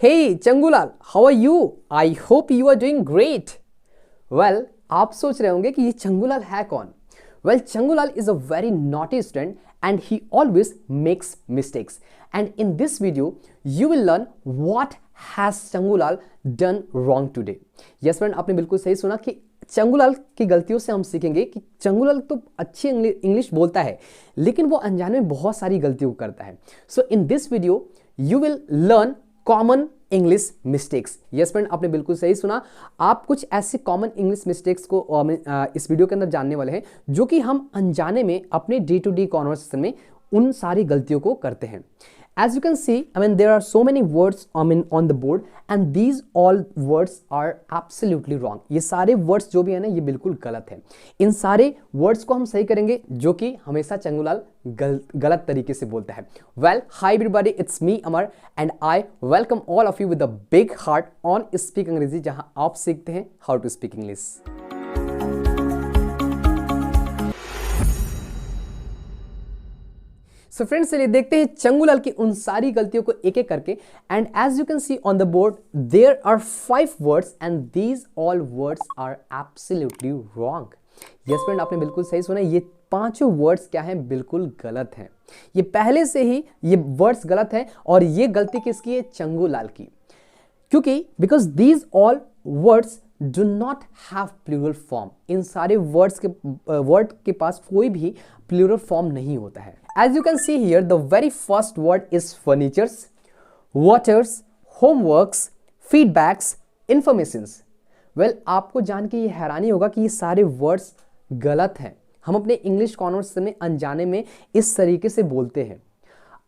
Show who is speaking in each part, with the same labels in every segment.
Speaker 1: Hey Changulal, how are you? I hope you are doing great. Well, आप सोच रहे होंगे कि ये चंगुलाल है कौन? Well, Changulal is a very naughty student and he always makes mistakes. And in this video, you will learn what has Changulal done wrong today. Yes friend, आपने बिल्कुल सही सुना कि चंगुलाल की गलतियों से हम सीखेंगे कि चंगुलाल तो अच्छी इंग्लिश बोलता है लेकिन वो अनजाने में बहुत सारी गलतियों करता है. So in this video you will learn common English mistakes. Yes friend, आपने बिल्कुल सही सुना. आप कुछ ऐसे कॉमन इंग्लिश मिस्टेक्स को इस वीडियो के अंदर जानने वाले हैं जो कि हम अनजाने में अपने डे टू डे कॉन्वर्सेशन में उन सारी गलतियों को करते हैं. As you can see, there are so many words on the board and these all words are absolutely wrong. ये सारे words जो भी है ना ये बिल्कुल गलत है. इन सारे words को हम सही करेंगे जो कि हमेशा चंगुलाल गलत तरीके से बोलता है. Well, hi everybody, it's me Amar and I welcome all of you with a big heart on Speak अंग्रेजी, जहां आप सीखते हैं how to speak English. So friends, चलिए देखते हैं चंगुलाल की उन सारी गलतियों को एक एक करके. And as you can see on the board there are 5 words and these all words are absolutely wrong. Yes friend, आपने बिल्कुल सही सुना. ये पांचों वर्ड्स क्या हैं? बिल्कुल गलत हैं. ये पहले से ही ये वर्ड्स गलत हैं और ये गलती किसकी है? चंगुलाल की. क्योंकि because these all words do not have plural form. इन सारे वर्ड के पास कोई भी plural form नहीं होता है. As you can see here, the very first word is furnitures, waters, homeworks, feedbacks, informations. Well, आपको जान के ये हैरानी होगा कि ये सारे words गलत हैं. हम अपने इंग्लिश कॉन्वर्सेशन में अनजाने में इस तरीके से बोलते हैं.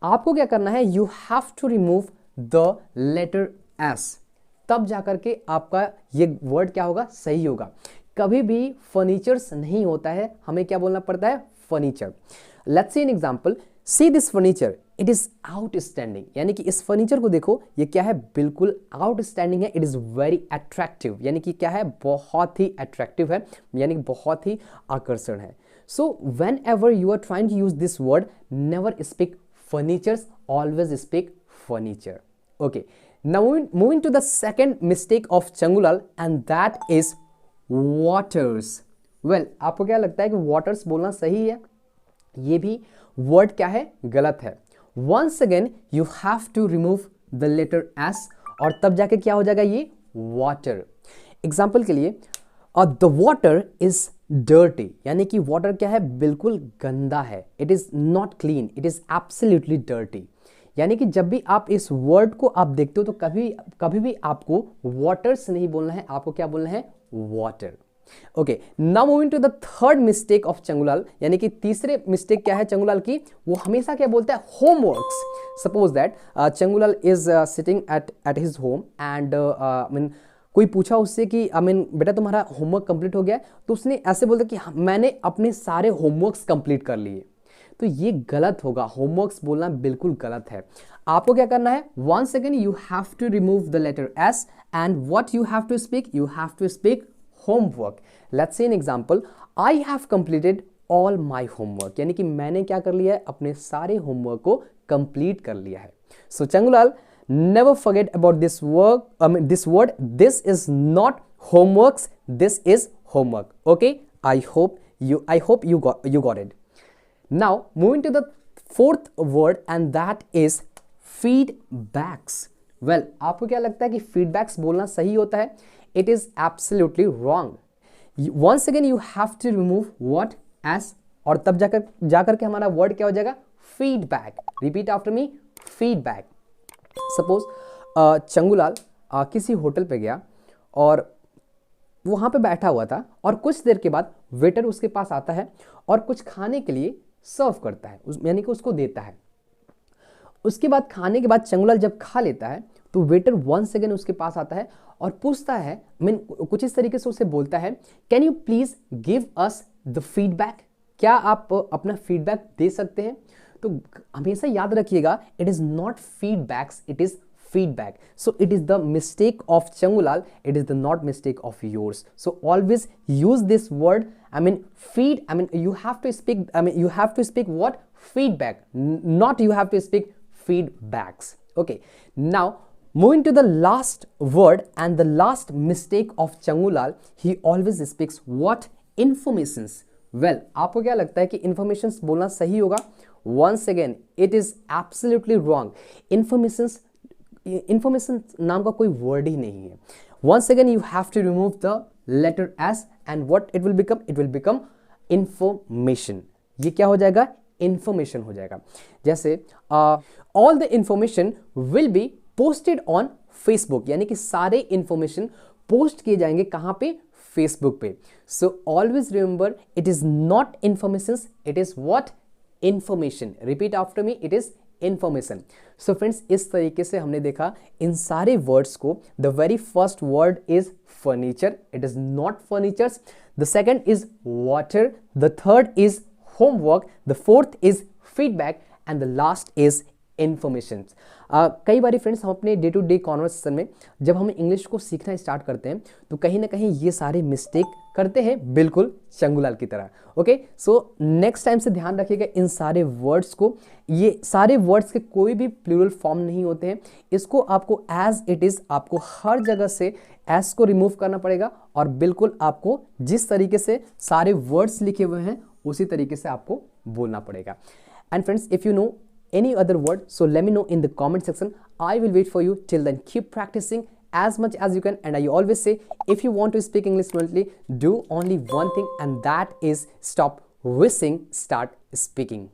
Speaker 1: आपको क्या करना है? You have to remove the letter S. तब जाकर के आपका ये वर्ड क्या होगा? सही होगा. कभी भी फर्नीचर्स नहीं होता है, हमें क्या बोलना पड़ता है? Furniture. Let's see an example. See this furniture, it is outstanding. यानी कि इस फर्नीचर को देखो, ये क्या है? बिल्कुल आउटस्टैंडिंग है. It is very attractive. यानी कि क्या है? बहुत ही अट्रैक्टिव है, यानी कि बहुत ही आकर्षण है. So whenever you are trying to use this word, never speak furnitures, always speak furniture. Okay. Now moving to the second mistake of Changulal and that is waters. Well, आपको क्या लगता है कि waters बोलना सही है? ये भी word क्या है? गलत है. Once again you have to remove the letter S और तब जाके क्या हो जाएगा? ये water. Example के लिए the water is dirty. यानी कि water क्या है? बिल्कुल गंदा है. It is not clean. It is absolutely dirty. यानी कि जब भी आप इस वर्ड को आप देखते हो तो कभी भी आपको वाटर्स नहीं बोलना है, आपको क्या बोलना है? Water. Okay. Now moving to the third mistake of Changulal. यानी कि तीसरे मिस्टेक क्या है चंगुलाल की? वो हमेशा क्या बोलता है? Homeworks. Suppose that Changulal is sitting at his home and कोई पूछा उससे कि बेटा तुम्हारा होमवर्क कंप्लीट हो गया? तो उसने ऐसे बोलता कि मैंने अपने सारे होमवर्क्स कंप्लीट कर लिए. तो ये गलत होगा. होमवर्क्स बोलना बिल्कुल गलत है. आपको क्या करना है? Once again you have to remove the letter S and what you have to speak? You have to speak homework. Let's see an example. I have completed all my homework. यानी कि मैंने क्या कर लिया है? अपने सारे होमवर्क को कंप्लीट कर लिया है. So Changulal, never forget about this word. This is not homeworks, this is homework. Okay. I hope you got it. Now moving to the fourth word and that is feedbacks. Well, आपको क्या लगता है कि feedbacks बोलना सही होता है? It is absolutely wrong. Once again you have to remove what? S और तब जाकर के हमारा word क्या हो जाएगा? feedback. Repeat after me. feedback. Suppose चंगुलाल किसी होटल पे गया और वहाँ पे बैठा हुआ था और कुछ देर के बाद वेटर उसके पास आता है और कुछ खाने के लिए सर्व करता है, यानी कि उसको देता है. उसके बाद खाने के बाद चंगुलाल जब खा लेता है तो वेटर वंस अगेन उसके पास आता है और पूछता है, कुछ इस तरीके से उसे बोलता है, can you please give us the feedback? क्या आप अपना फीडबैक दे सकते हैं? तो हमेशा याद रखिएगा, it is not feedbacks, it is feedback. So it is the mistake of Changulal, it is the not mistake of yours. So always use this word. You have to speak what? Feedback. Not you have to speak feedbacks. Okay. Now Moving to the last word and the last mistake of Changulal, he always speaks what? Informations. Well, आपको क्या लगता है कि informations बोलना सही होगा? Once again, it is absolutely wrong. Information नाम का कोई word ही नहीं है. Once again, you have to remove the letter S and what it will become? It will become information. ये क्या हो जाएगा? Information हो जाएगा. जैसे all the information will be posted on Facebook, यानी कि सारे इंफॉर्मेशन पोस्ट किए जाएंगे कहाँ पे? फेसबुक पे. So always remember it is not information, it is what? Information. Repeat after me, it is information. So friends, इस तरीके से हमने देखा इन सारे वर्ड्स को. The very first word is furniture, it is not furnitures. The second is water, the third is homework, the fourth is feedback and the last is information. कई बार friends हम अपने डे टू डे कॉन्वर्सेशन में जब हम English को सीखना start करते हैं तो कहीं ना कहीं ये सारे मिस्टेक करते हैं, बिल्कुल चंगुलाल की तरह. ओके, सो नेक्स्ट टाइम से ध्यान रखिएगा इन सारे वर्ड्स को. ये सारे वर्ड्स के कोई भी प्लूरल फॉर्म नहीं होते हैं. इसको आपको एज इट इज आपको हर जगह से एस को रिमूव करना पड़ेगा और बिल्कुल आपको जिस तरीके से सारे वर्ड्स लिखे हुए हैं उसी तरीके से आपको बोलना पड़ेगा. And friends, if you know any other word, so let me know in the comment section. I will wait for you. Till then, keep practicing as much as you can, and I always say, if you want to speak English fluently, do only one thing, and that is stop wishing, start speaking.